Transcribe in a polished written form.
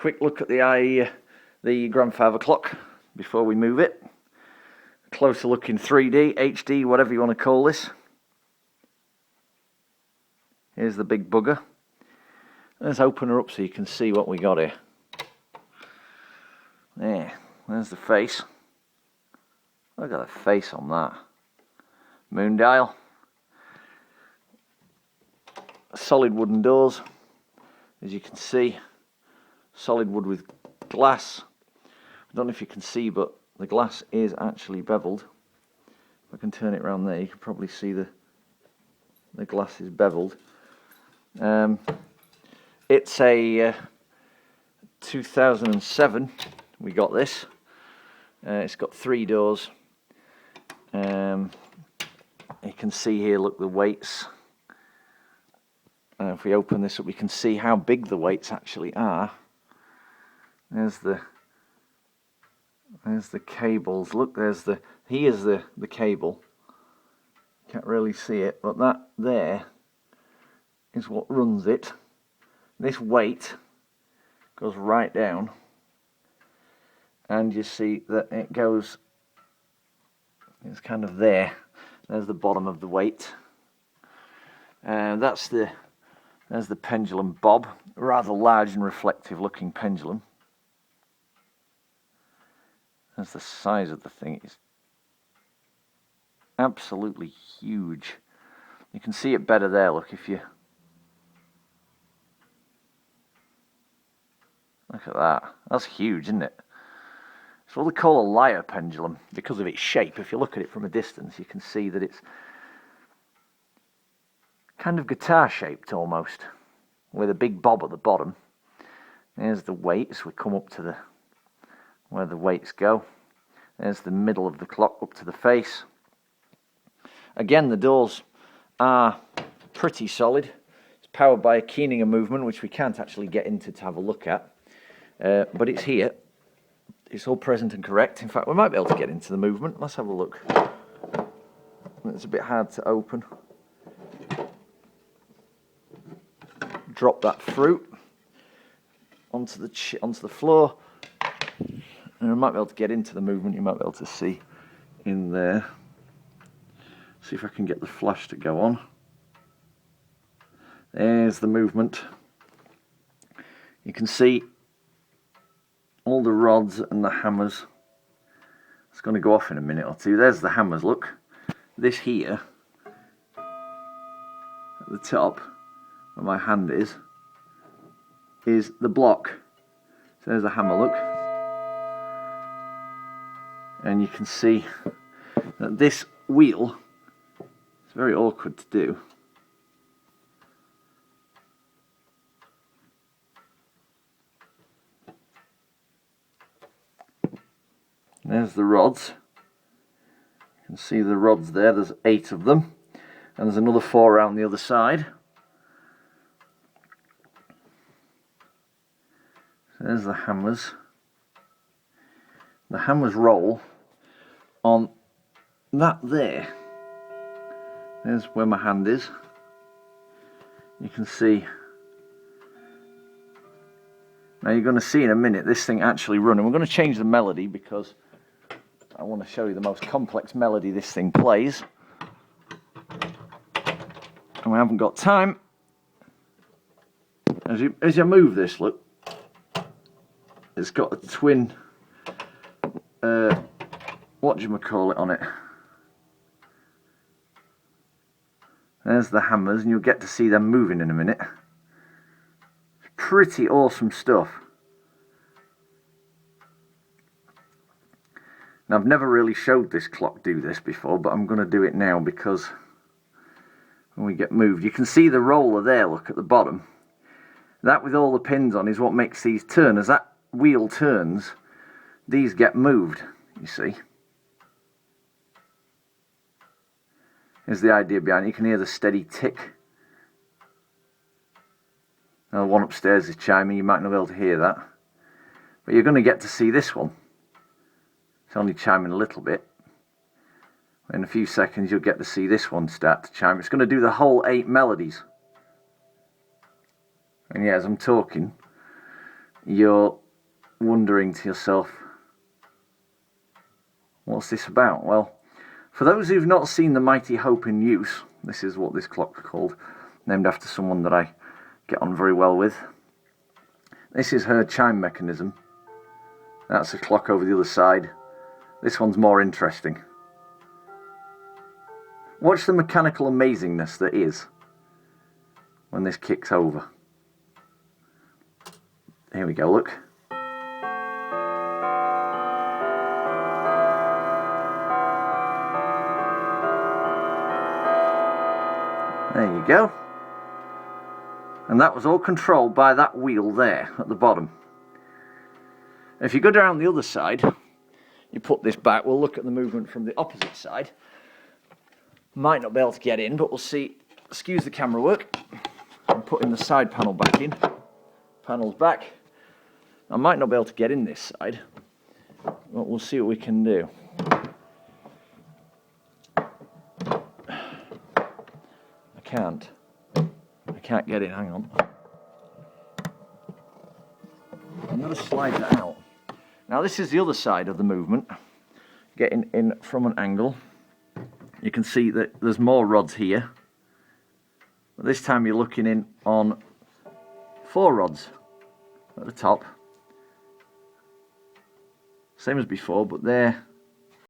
Quick look at the grandfather clock before we move it. Closer look in 3D, HD, whatever you want to call this. Here's the big bugger. Let's open her up so you can see what we got here. There's the face. Look at the face on that. Moon dial. Solid wooden doors, as you can see. Solid wood with glass. I don't know if you can see, but the glass is actually beveled. If I can turn it around there, you can probably see the glass is beveled. It's a 2007. We got this. It's got 3 doors. You can see here, look, the weights. If we open this up, we can see how big the weights actually are. There's the cables. Look, here's the cable. Can't really see it, but that there is what runs it. This weight goes right down, and you see that it goes. It's kind of there. There's the bottom of the weight. There's the pendulum bob, rather large and reflective looking pendulum. That's the size of the thing. It's absolutely huge. You can see it better there, look, if you look at that. That's huge, isn't it? It's what they call a lyre pendulum because of its shape. If you look at it from a distance, you can see that it's kind of guitar shaped almost, with a big bob at the bottom. There's the weights. We come up to where the weights go. There's the middle of the clock up to the face. Again, the doors are pretty solid. It's powered by a Keininger movement, which we can't actually get into to have a look at, but it's here. It's all present and correct. In fact, we might be able to get into the movement. Let's have a look. It's a bit hard to open. Drop that fruit onto the floor, and I might be able to get into the movement. You might be able to see in there. See if I can get the flash to go on. There's the movement. You can see all the rods and the hammers. It's going to go off in a minute or two. There's the hammers, look. This here at the top where my hand is the block. So there's the hammer, look. And you can see that this wheel, it's very awkward to do. There's the rods. You can see the rods there, there's 8 of them. And there's another 4 around the other side. So there's the hammers. The hammers roll on that there. There's where my hand is. You can see. Now you're going to see in a minute this thing actually running. We're going to change the melody because I want to show you the most complex melody this thing plays. And we haven't got time. As you move this, look, it's got a twin, whatchamacallit on it. There's the hammers, and you'll get to see them moving in a minute. It's pretty awesome stuff. Now, I've never really showed this clock do this before, but I'm going to do it now because when we get moved, you can see the roller there, look, at the bottom. That with all the pins on is what makes these turn. As that wheel turns, these get moved, you see. Here's the idea behind it. You can hear the steady tick. Now, the one upstairs is chiming. You might not be able to hear that. But you're going to get to see this one. It's only chiming a little bit. In a few seconds, you'll get to see this one start to chime. It's going to do the whole 8 melodies. And yeah, as I'm talking, you're wondering to yourself, what's this about? Well, for those who've not seen the Mighty Hope in use, this is what this clock's called, named after someone that I get on very well with. This is her chime mechanism. That's the clock over the other side. This one's more interesting. Watch the mechanical amazingness that is when this kicks over. Here we go, look. There you go. And that was all controlled by that wheel there at the bottom. If you go down the other side, you put this back, we'll look at the movement from the opposite side. Might not be able to get in, but we'll see. Excuse the camera work. I'm putting the side panel back in. Panel's back. I might not be able to get in this side, but we'll see what we can do. I can't get in, hang on. I'm going to slide that out. Now this is the other side of the movement. Getting in from an angle. You can see that there's more rods here. But this time you're looking in on 4 rods at the top. Same as before, but they're